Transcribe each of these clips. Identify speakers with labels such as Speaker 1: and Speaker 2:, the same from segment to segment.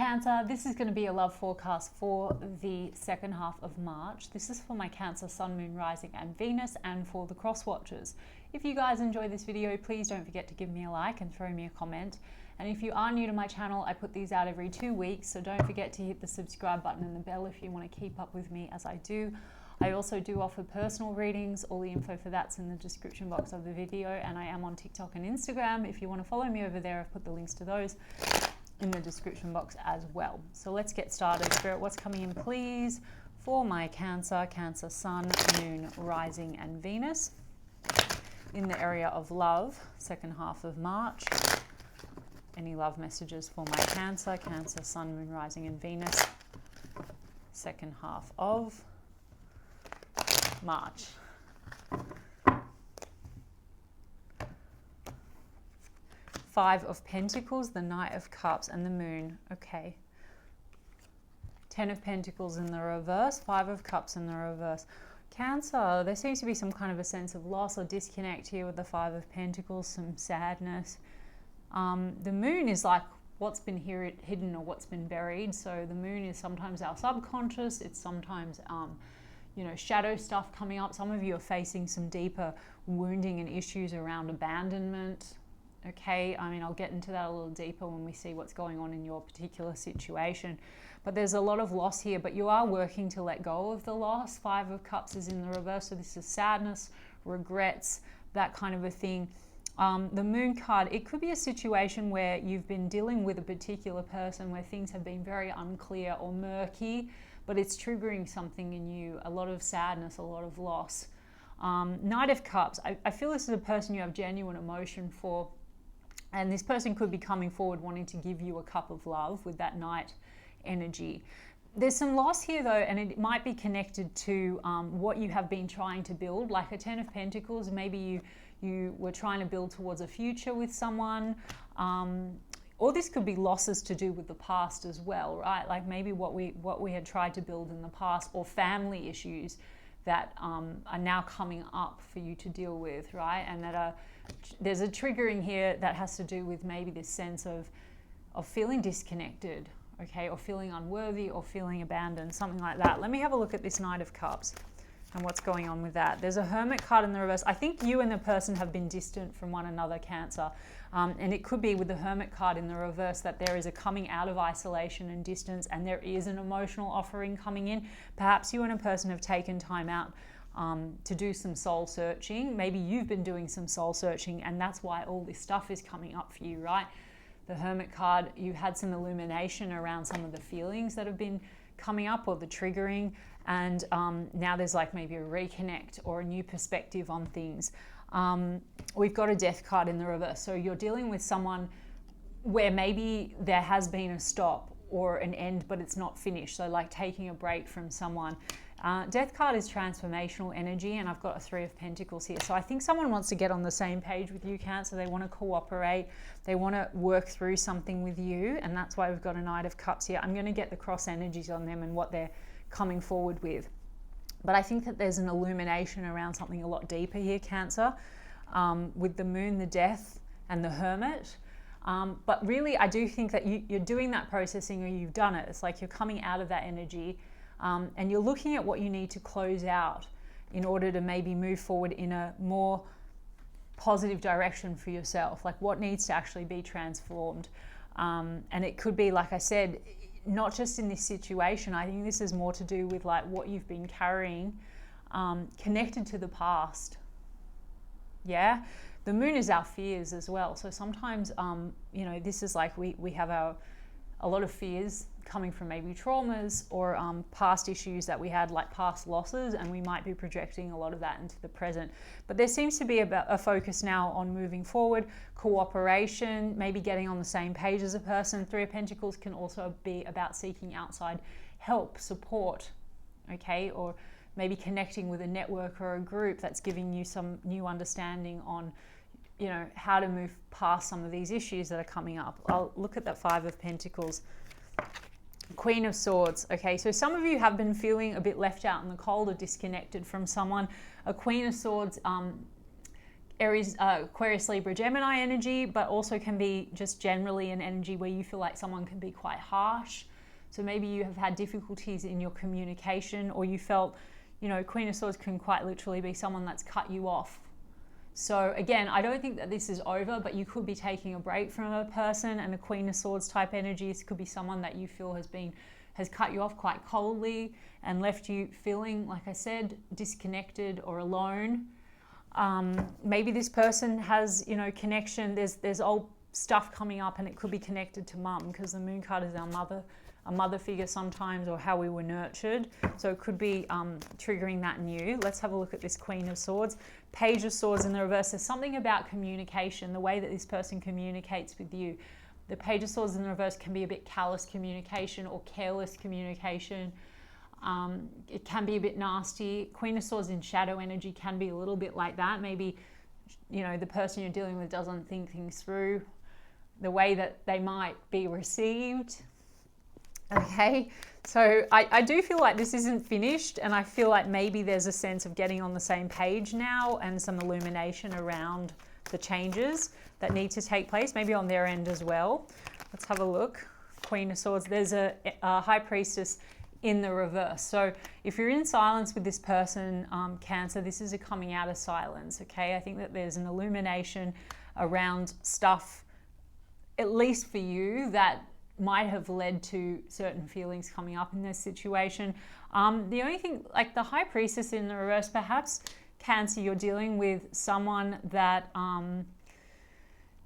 Speaker 1: Cancer, this is going to be a love forecast for the second half of March. This is for my Cancer, Sun, Moon, Rising and Venus, and for the cross watchers. If you guys enjoy this video, please don't forget to give me a like and throw me a comment. And if you are new to my channel, I put these out every 2 weeks, so don't forget to hit the subscribe button and the bell if you want to keep up with me as I do. I also do offer personal readings. All the info for that's in the description box of the video, and I am on TikTok and Instagram. If you want to follow me over there, I've put the links to those in the description box as well. So let's get started. Spirit, what's coming in please for my Cancer, Cancer, Sun, Moon, Rising and Venus in the area of love, second half of March. Any love messages for my Cancer, Cancer, Sun, Moon, Rising and Venus, second half of March. Five of Pentacles, the Knight of Cups and the Moon. Okay. 10 of Pentacles in the reverse, 5 of Cups in the reverse. Cancer, there seems to be some kind of a sense of loss or disconnect here with the 5 of Pentacles, some sadness. The Moon is like what's been hidden or what's been buried. So the Moon is sometimes our subconscious. It's sometimes, you know, shadow stuff coming up. Some of you are facing some deeper wounding and issues around abandonment. Okay, I mean, I'll get into that a little deeper when we see what's going on in your particular situation. But there's a lot of loss here, but you are working to let go of the loss. 5 of Cups is in the reverse, so this is sadness, regrets, that kind of a thing. The Moon card, it could be a situation where you've been dealing with a particular person where things have been very unclear or murky, but it's triggering something in you, a lot of sadness, a lot of loss. Knight of Cups, I feel this is a person you have genuine emotion for. And this person could be coming forward wanting to give you a cup of love with that Knight energy. There's some loss here though, and it might be connected to what you have been trying to build, like a 10 of Pentacles. Maybe you were trying to build towards a future with someone, or this could be losses to do with the past as well, right? Like maybe what we had tried to build in the past, or family issues that are now coming up for you to deal with, right? And that there's a triggering here that has to do with maybe this sense of feeling disconnected, okay, or feeling unworthy or feeling abandoned, something like that. Let me have a look at this Knight of Cups and what's going on with that. There's a Hermit card in the reverse. I think you and the person have been distant from one another, Cancer. And it could be with the Hermit card in the reverse that there is a coming out of isolation and distance, and there is an emotional offering coming in. Perhaps you and a person have taken time out to do some soul searching. Maybe you've been doing some soul searching, and that's why all this stuff is coming up for you, right? The Hermit card, you had some illumination around some of the feelings that have been coming up or the triggering, and now there's like maybe a reconnect or a new perspective on things. We've got a Death card in the reverse, so you're dealing with someone where maybe there has been a stop or an end, but it's not finished, so like taking a break from someone. Death card is transformational energy, and I've got a 3 of Pentacles here. So I think someone wants to get on the same page with you, Cancer. They want to cooperate. They want to work through something with you, and that's why we've got a Knight of Cups here. I'm going to get the cross energies on them and what they're coming forward with. But I think that there's an illumination around something a lot deeper here, Cancer, with the Moon, the Death, and the Hermit. But really, I do think that you're doing that processing, or you've done it. It's like you're coming out of that energy. And you're looking at what you need to close out in order to maybe move forward in a more positive direction for yourself, like what needs to actually be transformed. And it could be, like I said, not just in this situation. I think this is more to do with like what you've been carrying, connected to the past. Yeah, the Moon is our fears as well. So sometimes, you know, this is like we have a lot of fears coming from maybe traumas or past issues that we had, like past losses, and we might be projecting a lot of that into the present. But there seems to be a focus now on moving forward, cooperation, maybe getting on the same page as a person. 3 of Pentacles can also be about seeking outside help, support, okay, or maybe connecting with a network or a group that's giving you some new understanding on, you know, how to move past some of these issues that are coming up. I'll look at that 5 of Pentacles. Queen of Swords. Okay, so some of you have been feeling a bit left out in the cold or disconnected from someone. A Queen of Swords Aries, Aquarius, Libra, Gemini energy, but also can be just generally an energy where you feel like someone can be quite harsh. So maybe you have had difficulties in your communication, or you felt, you know, Queen of Swords can quite literally be someone that's cut you off. So again, I don't think that this is over, but you could be taking a break from a person, and the Queen of Swords type energies could be someone that you feel has cut you off quite coldly and left you feeling, like I said, disconnected or alone. Maybe this person has, you know, connection. There's old stuff coming up, and it could be connected to mum, because the moon card is our mother, a mother figure sometimes, or how we were nurtured. So it could be triggering that in you. Let's have a look at this Queen of Swords. Page of Swords in the reverse. There's something about communication, the way that this person communicates with you. The Page of Swords in the reverse can be a bit callous communication or careless communication. It can be a bit nasty. Queen of Swords in shadow energy can be a little bit like that. Maybe, you know, the person you're dealing with doesn't think things through the way that they might be received. Okay, so I do feel like this isn't finished, and I feel like maybe there's a sense of getting on the same page now and some illumination around the changes that need to take place, maybe on their end as well. Let's have a look. Queen of Swords, there's a High Priestess in the reverse. So if you're in silence with this person, Cancer, this is a coming out of silence, okay? I think that there's an illumination around stuff, at least for you, that might have led to certain feelings coming up in this situation. The only thing, like the High Priestess in the reverse, perhaps, Cancer, you're dealing with someone that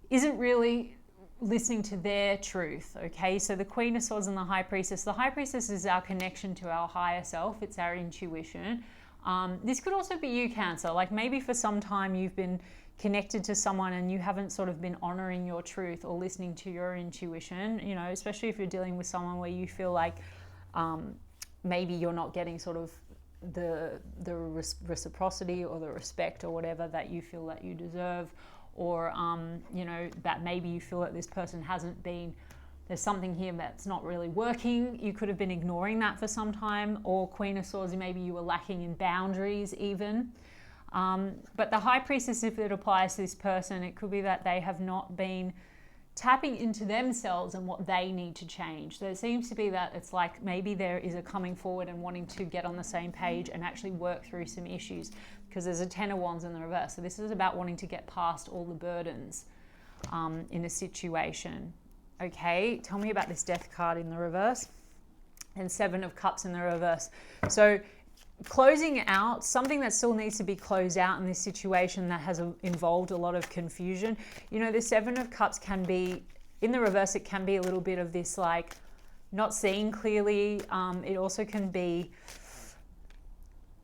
Speaker 1: isn't really listening to their truth, okay? So the Queen of Swords and the High Priestess. The High Priestess is our connection to our higher self. It's our intuition. This could also be you, Cancer. Like maybe for some time you've been connected to someone and you haven't sort of been honoring your truth or listening to your intuition, you know, especially if you're dealing with someone where you feel like maybe you're not getting sort of the reciprocity or the respect or whatever that you feel that you deserve, or you know, that maybe you feel that this person hasn't been, there's something here that's not really working. You could have been ignoring that for some time. Or Queen of Swords, maybe you were lacking in boundaries even. But the High Priestess, if it applies to this person, it could be that they have not been tapping into themselves and what they need to change. So it seems to be that it's like maybe there is a coming forward and wanting to get on the same page and actually work through some issues, because there's a Ten of Wands in the reverse. So this is about wanting to get past all the burdens in a situation. Okay, tell me about this Death card in the reverse and Seven of Cups in the reverse. So closing out something that still needs to be closed out in this situation that has involved a lot of confusion. You know, the Seven of Cups can be, in the reverse, it can be a little bit of this like not seeing clearly. It also can be,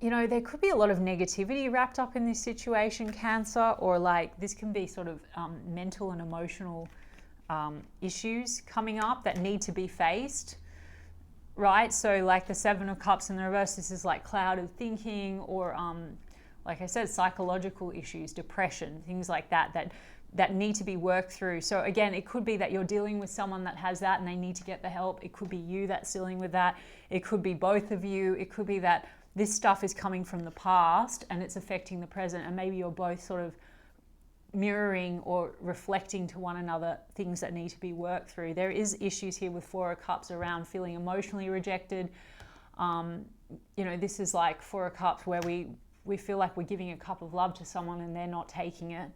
Speaker 1: you know, there could be a lot of negativity wrapped up in this situation, Cancer, or like this can be sort of mental and emotional issues coming up that need to be faced. Right, so like the Seven of Cups in the reverse, this is like clouded thinking, or like I said, psychological issues, depression, things like that need to be worked through. So again, it could be that you're dealing with someone that has that and they need to get the help. It could be you that's dealing with that. It could be both of you. It could be that this stuff is coming from the past and it's affecting the present, and maybe you're both sort of mirroring or reflecting to one another things that need to be worked through. There is issues here with Four of Cups around feeling emotionally rejected. You know, this is like Four of Cups where we feel like we're giving a cup of love to someone and they're not taking it.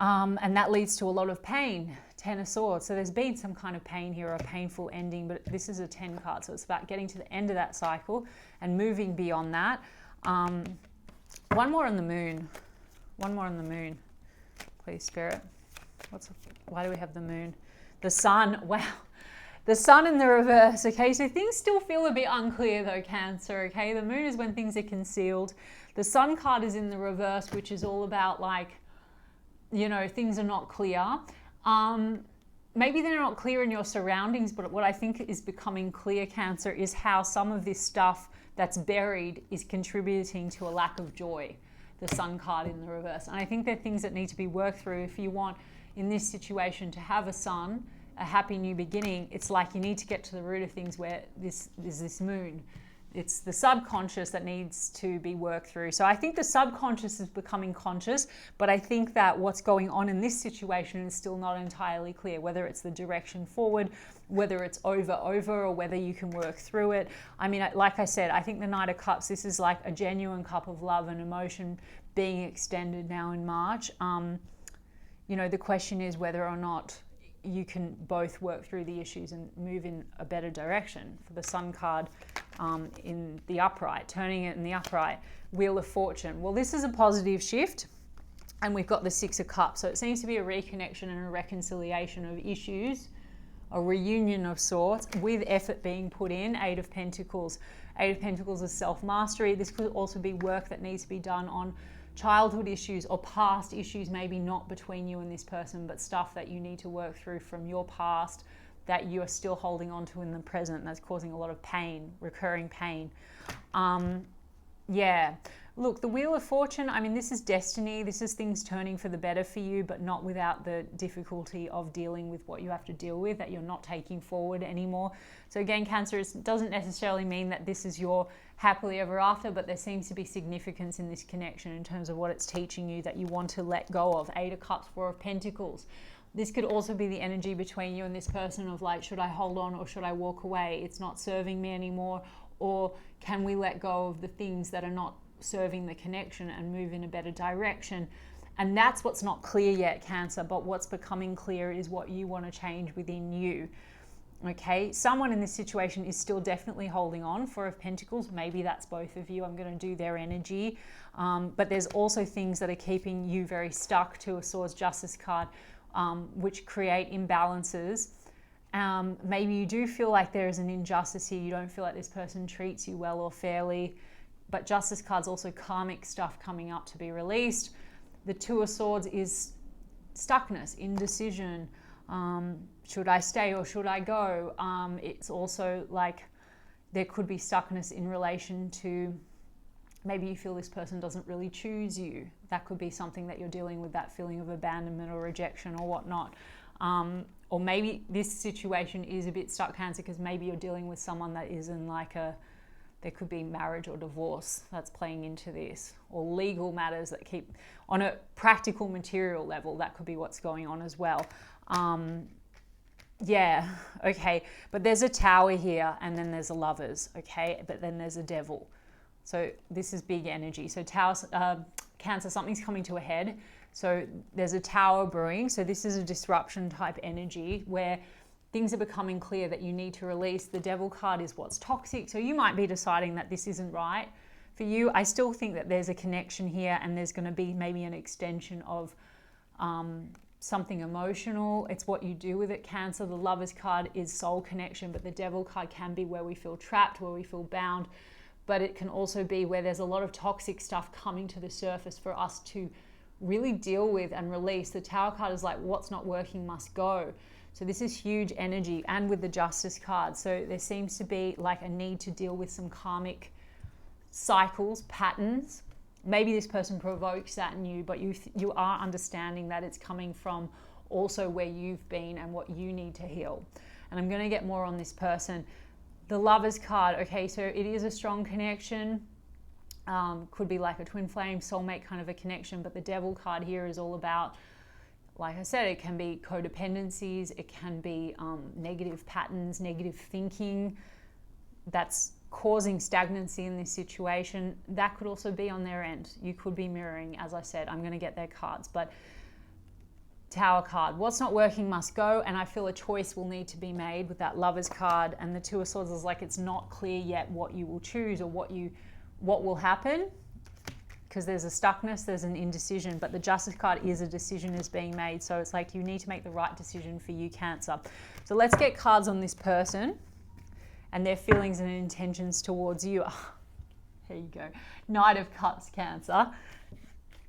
Speaker 1: And that leads to a lot of pain. Ten of Swords. So there's been some kind of pain here, or a painful ending, but this is a 10 card. So it's about getting to the end of that cycle and moving beyond that. One more on the moon. One more on the moon. Please, Spirit. Why do we have the moon? The sun. Wow. The sun in the reverse. Okay, so things still feel a bit unclear though, Cancer. Okay, the moon is when things are concealed. The sun card is in the reverse, which is all about like, you know, things are not clear. Maybe they're not clear in your surroundings, but what I think is becoming clear, Cancer, is how some of this stuff that's buried is contributing to a lack of joy. The sun card in the reverse. And I think there are things that need to be worked through. If you want, in this situation, to have a sun, a happy new beginning, it's like you need to get to the root of things where this moon it's the subconscious that needs to be worked through. So I think the subconscious is becoming conscious, but I think that what's going on in this situation is still not entirely clear, whether it's the direction forward, whether it's over, or whether you can work through it. I mean, like I said, I think the Knight of Cups, this is like a genuine cup of love and emotion being extended now in March. You know, the question is whether or not you can both work through the issues and move in a better direction. For the Sun card in the upright, turning it in the upright, Wheel of Fortune. Well, this is a positive shift, and we've got the Six of Cups. So it seems to be a reconnection and a reconciliation of issues, a reunion of sorts, with effort being put in. Eight of Pentacles. Eight of Pentacles is self-mastery. This could also be work that needs to be done on childhood issues or past issues, maybe not between you and this person, but stuff that you need to work through from your past that you are still holding on to in the present. That's causing a lot of pain, recurring pain. Yeah. Look, the Wheel of Fortune, I mean, this is destiny. This is things turning for the better for you, but not without the difficulty of dealing with what you have to deal with, that you're not taking forward anymore. So again, Cancer, it doesn't necessarily mean that this is your happily ever after, but there seems to be significance in this connection in terms of what it's teaching you that you want to let go of. Eight of Cups, Four of Pentacles. This could also be the energy between you and this person of like, should I hold on or should I walk away? It's not serving me anymore. Or can we let go of the things that are not serving the connection and move in a better direction? And that's what's not clear yet, Cancer, but what's becoming clear is what you want to change within you. Okay, someone in this situation is still definitely holding on. Four of Pentacles, maybe that's both of you. I'm going to do their energy. But there's also things that are keeping you very stuck. Two of Swords, Justice card, which create imbalances. Maybe you do feel like there is an injustice here. You don't feel like this person treats you well or fairly. But Justice card's also karmic stuff coming up to be released. The Two of Swords is stuckness, indecision. Should I stay or should I go? It's also like there could be stuckness in relation to maybe you feel this person doesn't really choose you. That could be something that you're dealing with, that feeling of abandonment or rejection or whatnot. Or maybe this situation is a bit stuck, Cancer, because maybe you're dealing with someone that is in like there could be marriage or divorce that's playing into this, or legal matters that keep on a practical material level. That could be what's going on as well. Yeah, okay, but there's a Tower here and then there's a Lovers, okay, but then there's a Devil. So this is big energy. So Towers, Cancer, something's coming to a head. So there's a Tower brewing. So this is a disruption type energy where things are becoming clear that you need to release. The Devil card is what's toxic. So you might be deciding that this isn't right for you. I still think that there's a connection here and there's going to be maybe an extension of something emotional. It's what you do with it, Cancer. The Lovers card is soul connection, but the Devil card can be where we feel trapped, where we feel bound, but it can also be where there's a lot of toxic stuff coming to the surface for us to really deal with and release. The Tower card is like, what's not working must go. So this is huge energy, and with the Justice card. So there seems to be like a need to deal with some karmic cycles, patterns. Maybe this person provokes that in you, but you are understanding that it's coming from also where you've been and what you need to heal. And I'm going to get more on this person. The Lovers card, okay, so it is a strong connection. Could be like a twin flame, soulmate kind of a connection, but the Devil card here is all about, like I said, it can be codependencies, it can be negative patterns, negative thinking that's causing stagnancy in this situation. That could also be on their end. You could be mirroring, as I said. I'm going to get their cards, but Tower card, what's not working must go, and I feel a choice will need to be made with that Lovers card. And the Two of Swords is like, it's not clear yet what you will choose or what will happen, because there's a stuckness, there's an indecision, but the Justice card is a decision is being made. So it's like you need to make the right decision for you, Cancer. So let's get cards on this person and their feelings and intentions towards you. Here you go. Knight of Cups, Cancer.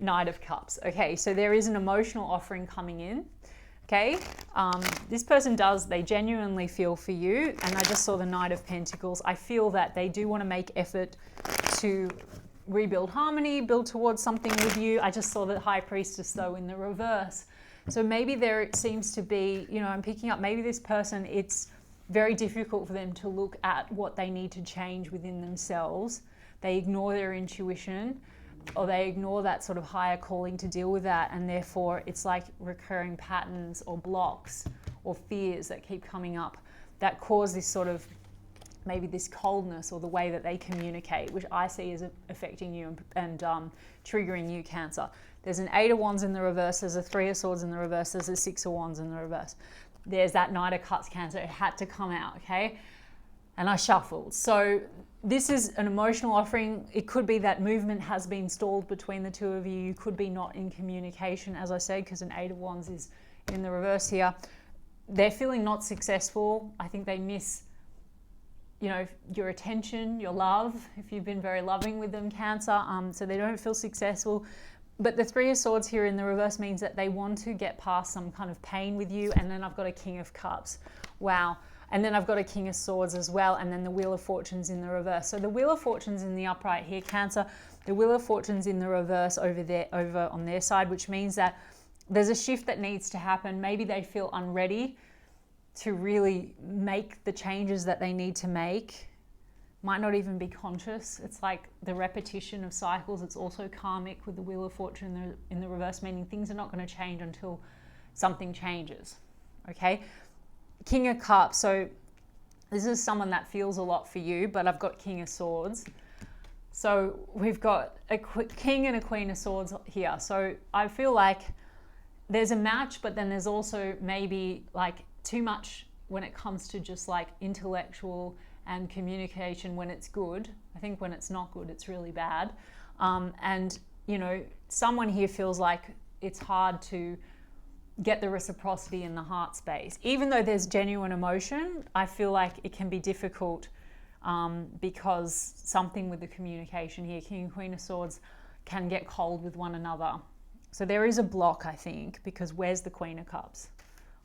Speaker 1: Knight of Cups. Okay, so there is an emotional offering coming in. Okay, this person they genuinely feel for you. And I just saw the Knight of Pentacles. I feel that they do want to make effort to rebuild harmony, build towards something with you. I just saw the High Priestess though in the reverse. So maybe there it seems to be, I'm picking up maybe this person, it's very difficult for them to look at what they need to change within themselves. They ignore their intuition, or they ignore that sort of higher calling to deal with that, and therefore it's like recurring patterns or blocks or fears that keep coming up that cause this sort of maybe this coldness or the way that they communicate, which I see as affecting you and triggering you, Cancer. There's an 8 of Wands in the reverse, there's a 3 of Swords in the reverse, there's a 6 of Wands in the reverse. There's that Knight of Cups, Cancer. It had to come out, okay? And I shuffled. So this is an emotional offering. It could be that movement has been stalled between the two of you. You could be not in communication, as I said, because an 8 of Wands is in the reverse here. They're feeling not successful. I think they miss, you know, your attention, your love, if you've been very loving with them, Cancer. So they don't feel successful. But the 3 of Swords here in the reverse means that they want to get past some kind of pain with you. And then I've got a King of Cups. Wow. And then I've got a King of Swords as well. And then the Wheel of Fortune's in the reverse. So the Wheel of Fortune's in the upright here, Cancer. The Wheel of Fortune's in the reverse over there, over on their side, which means that there's a shift that needs to happen. Maybe they feel unready to really make the changes that they need to make. Might not even be conscious. It's like the repetition of cycles. It's also karmic with the Wheel of Fortune in the reverse, meaning things are not going to change until something changes. Okay? King of Cups. So this is someone that feels a lot for you, but I've got King of Swords. So we've got a King and a Queen of Swords here. So I feel like there's a match, but then there's also maybe like too much when it comes to just like intellectual and communication when it's good. I think when it's not good, it's really bad. And, you know, someone here feels like it's hard to get the reciprocity in the heart space. Even though there's genuine emotion, I feel like it can be difficult because something with the communication here, King and Queen of Swords, can get cold with one another. So there is a block, I think, because where's the Queen of Cups?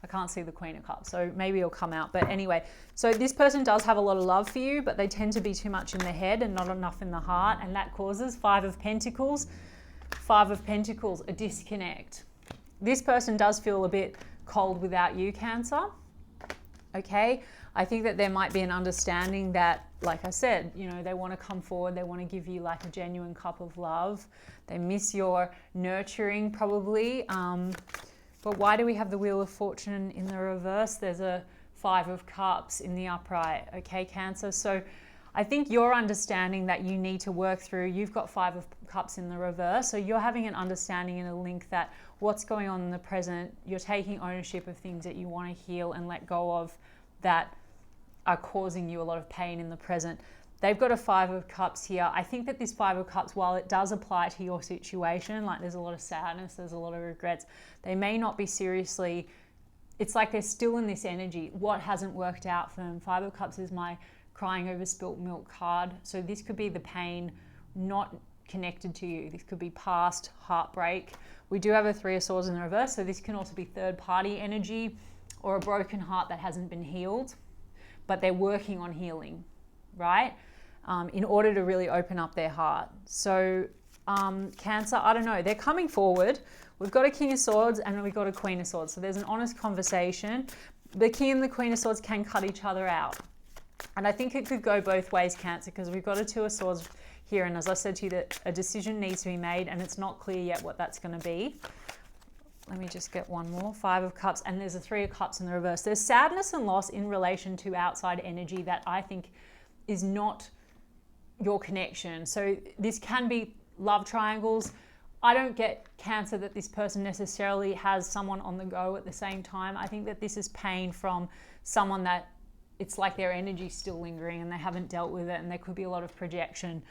Speaker 1: I can't see the Queen of Cups, so maybe it'll come out. But anyway, so this person does have a lot of love for you, but they tend to be too much in the head and not enough in the heart, and that causes 5 of Pentacles. 5 of Pentacles, a disconnect. This person does feel a bit cold without you, Cancer. Okay, I think that there might be an understanding that, like I said, you know, they want to come forward, they want to give you like a genuine cup of love. They miss your nurturing probably. But why do we have the Wheel of Fortune in the reverse? There's a 5 of Cups in the upright, okay, Cancer? So I think you're understanding that you need to work through, you've got 5 of Cups in the reverse, so you're having an understanding and a link that what's going on in the present, you're taking ownership of things that you want to heal and let go of that are causing you a lot of pain in the present. They've got a 5 of Cups here. I think that this 5 of Cups, while it does apply to your situation, like there's a lot of sadness, there's a lot of regrets, they may not be seriously, it's like they're still in this energy. What hasn't worked out for them? 5 of Cups is my crying over spilt milk card. So this could be the pain not connected to you. This could be past heartbreak. We do have a 3 of Swords in the reverse, so this can also be third party energy or a broken heart that hasn't been healed, but they're working on healing, right? In order to really open up their heart. So Cancer, I don't know, they're coming forward. We've got a King of Swords and we've got a Queen of Swords. So there's an honest conversation. The King and the Queen of Swords can cut each other out. And I think it could go both ways, Cancer, because we've got a 2 of Swords here. And as I said to you, that a decision needs to be made and it's not clear yet what that's going to be. Let me just get one more. 5 of Cups, and there's a 3 of Cups in the reverse. There's sadness and loss in relation to outside energy that I think is not your connection. So this can be love triangles. I don't get, Cancer, that this person necessarily has someone on the go at the same time. I think that this is pain from someone that it's like their energy's still lingering and they haven't dealt with it, and there could be a lot of projection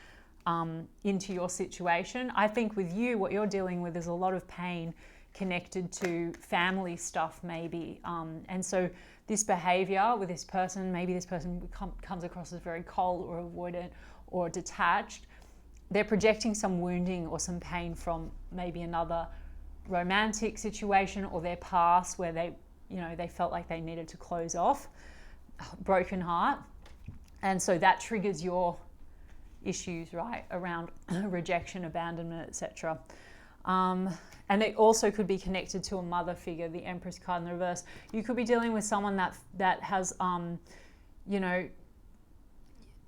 Speaker 1: into your situation. I think with you, what you're dealing with is a lot of pain connected to family stuff maybe. And so this behavior with this person, maybe this person comes across as very cold or avoidant or detached. They're projecting some wounding or some pain from maybe another romantic situation or their past where they, you know, they felt like they needed to close off, broken heart. And so that triggers your issues, right, around rejection, abandonment, etc. And it also could be connected to a mother figure, the Empress card in the reverse. You could be dealing with someone that has you know,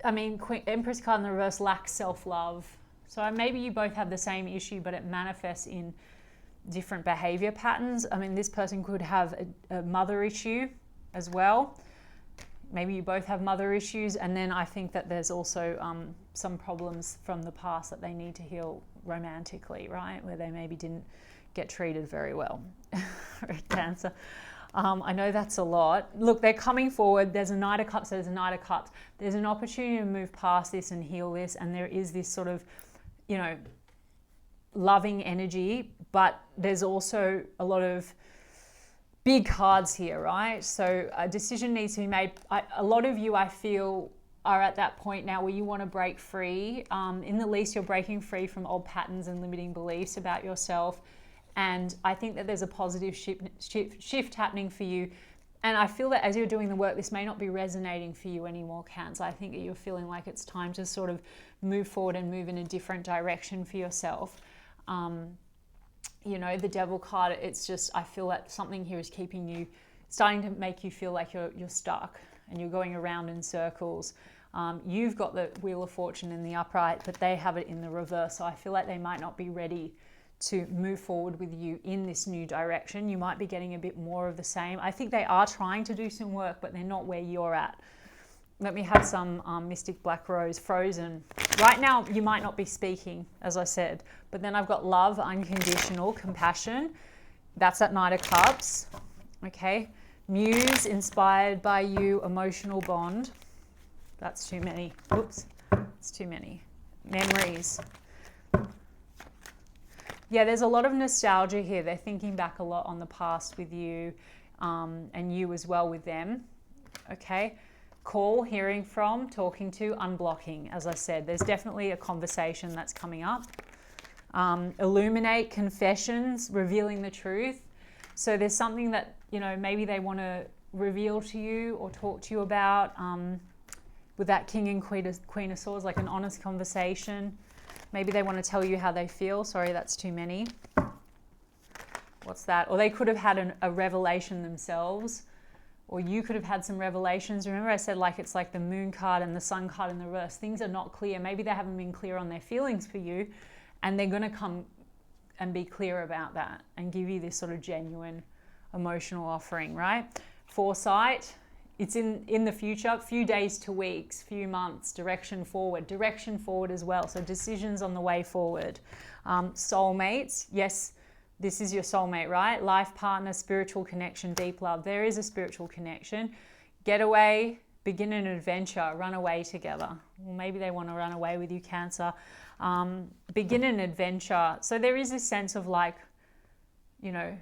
Speaker 1: I mean, Empress card in the reverse lacks self-love. So maybe you both have the same issue, but it manifests in different behavior patterns. I mean, this person could have a mother issue as well. Maybe you both have mother issues. And then I think that there's also some problems from the past that they need to heal romantically, right? Where they maybe didn't get treated very well. Cancer. I know that's a lot. Look, they're coming forward. There's a Knight of Cups, there's a Knight of Cups. There's an opportunity to move past this and heal this. And there is this sort of, you know, loving energy, but there's also a lot of big cards here, right? So a decision needs to be made. A lot of you, I feel, are at that point now where you want to break free. In the least, you're breaking free from old patterns and limiting beliefs about yourself. And I think that there's a positive shift happening for you. And I feel that as you're doing the work, this may not be resonating for you anymore, Cancer. I think that you're feeling like it's time to sort of move forward and move in a different direction for yourself. You know, the Devil card, it's just, I feel that something here is keeping you, starting to make you feel like you're stuck and you're going around in circles. You've got the Wheel of Fortune in the upright, but they have it in the reverse. So I feel like they might not be ready to move forward with you in this new direction. You might be getting a bit more of the same. I think they are trying to do some work, but they're not where you're at. Let me have some Mystic Black Rose, Frozen. Right now, you might not be speaking, as I said, but then I've got Love, Unconditional, Compassion. That's that Knight of Cups, okay? Muse, Inspired by You, Emotional Bond. That's too many. Oops, it's too many. Memories. Yeah, there's a lot of nostalgia here. They're thinking back a lot on the past with you, and you as well with them, okay? Call, hearing from, talking to, unblocking. As I said, there's definitely a conversation that's coming up. Illuminate, confessions, revealing the truth. So there's something that, you know, maybe they want to reveal to you or talk to you about with that King and Queen of Swords, like an honest conversation. Maybe they want to tell you how they feel. Sorry, that's too many. What's that? Or they could have had a revelation themselves. Or you could have had some revelations. Remember I said, like, it's like the Moon card and the Sun card in the reverse. Things are not clear. Maybe they haven't been clear on their feelings for you, and they're going to come and be clear about that and give you this sort of genuine emotional offering, right? Foresight, it's in the future, few days to weeks, few months, direction forward as well. So decisions on the way forward. Soulmates, yes, this is your soulmate, right? Life partner, spiritual connection, deep love. There is a spiritual connection. Getaway, begin an adventure, run away together. Well, maybe they want to run away with you, Cancer. Begin an adventure. So there is this sense of like, you know,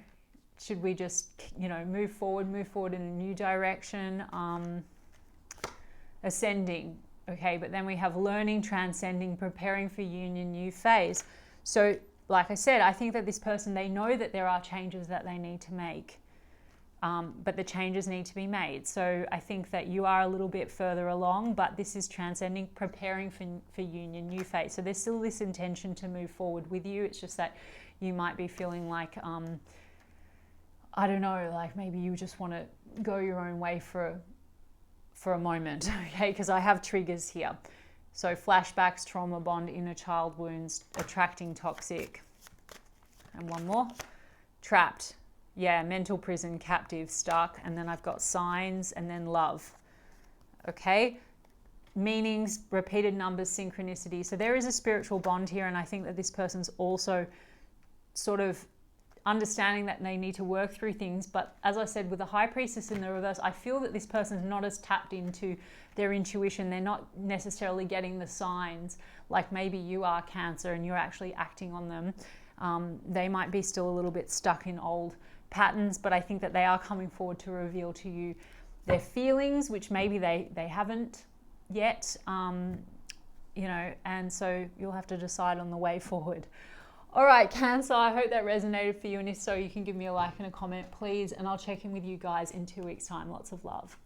Speaker 1: should we just, you know, move forward in a new direction? Ascending, okay? But then we have learning, transcending, preparing for union, new phase. So like I said, I think that this person, they know that there are changes that they need to make, but the changes need to be made. So I think that you are a little bit further along, but this is transcending, preparing for union, new phase. So there's still this intention to move forward with you. It's just that you might be feeling like, I don't know, like maybe you just want to go your own way for a moment, okay? Because I have triggers here. So flashbacks, trauma bond, inner child wounds, attracting toxic. And one more. Trapped. Yeah, mental prison, captive, stuck. And then I've got signs and then love. Okay? Meanings, repeated numbers, synchronicity. So there is a spiritual bond here, and I think that this person's also sort of understanding that they need to work through things. But as I said, with the High Priestess in the reverse, I feel that this person's not as tapped into their intuition. They're not necessarily getting the signs like maybe you are, Cancer, and you're actually acting on them. They might be still a little bit stuck in old patterns, but I think that they are coming forward to reveal to you their feelings, which maybe they haven't yet, you know, and so you'll have to decide on the way forward. All right, Cancer, I hope that resonated for you, and if so, you can give me a like and a comment, please, and I'll check in with you guys in 2 weeks' time. Lots of love.